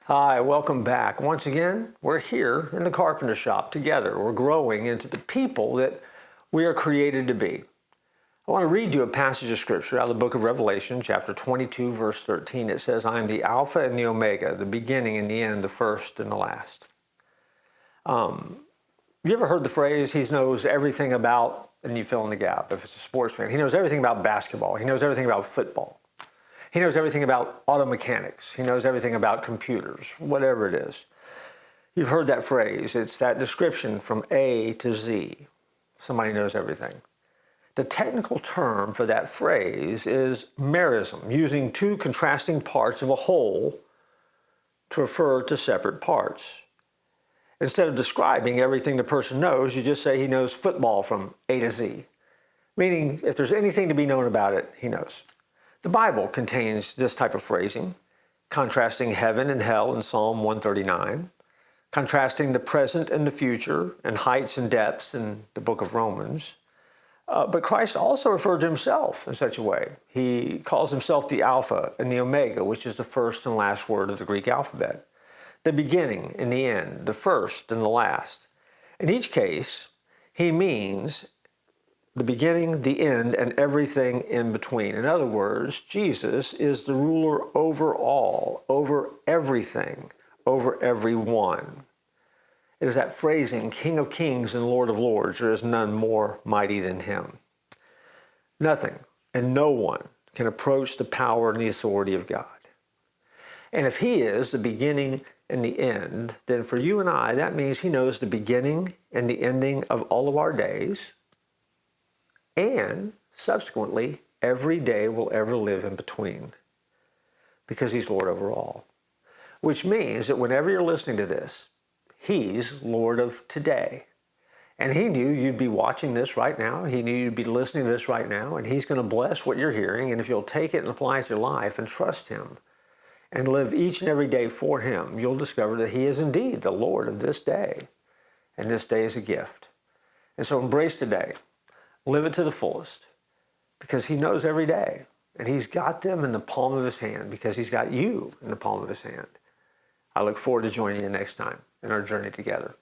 Hi, welcome back. Once again, we're here in the Carpenter shop together. We're growing into the people that we are created to be. I want to read you a passage of scripture out of the book of Revelation, chapter 22, verse 13. It says, I am the Alpha and the Omega, the beginning and the end, the first and the last. You ever heard the phrase, he knows everything about, and you fill in the gap if it's a sports fan. He knows everything about basketball. He knows everything about football. He knows everything about auto mechanics. He knows everything about computers, whatever it is. You've heard that phrase. It's that description from A to Z. Somebody knows everything. The technical term for that phrase is Merism, using two contrasting parts of a whole to refer to separate parts. Instead of describing everything the person knows, you just say he knows football from A to Z, meaning if there's anything to be known about it, he knows. The Bible contains this type of phrasing, contrasting heaven and hell in Psalm 139, contrasting the present and the future, and heights and depths in the book of Romans. But Christ also referred to himself in such a way. He calls himself the Alpha and the Omega, which is the first and last word of the Greek alphabet, the beginning and the end, the first and the last. In each case, he means the beginning, the end, and everything in between. In other words, Jesus is the ruler over all, over everything, over everyone. It is that phrasing, King of Kings and Lord of Lords. There is none more mighty than him. Nothing and no one can approach the power and the authority of God. And if he is the beginning and the end, then for you and I, that means he knows the beginning and the ending of all of our days, and subsequently, every day we'll ever live in between, because he's Lord over all. Which means that whenever you're listening to this, he's Lord of today. And he knew you'd be watching this right now. He knew you'd be listening to this right now, and he's going to bless what you're hearing. And if you'll take it and apply it to your life and trust him and live each and every day for him, you'll discover that he is indeed the Lord of this day. And this day is a gift. And so embrace today. Live it to the fullest, because he knows every day, and he's got them in the palm of his hand because he's got you in the palm of his hand. I look forward to joining you next time in our journey together.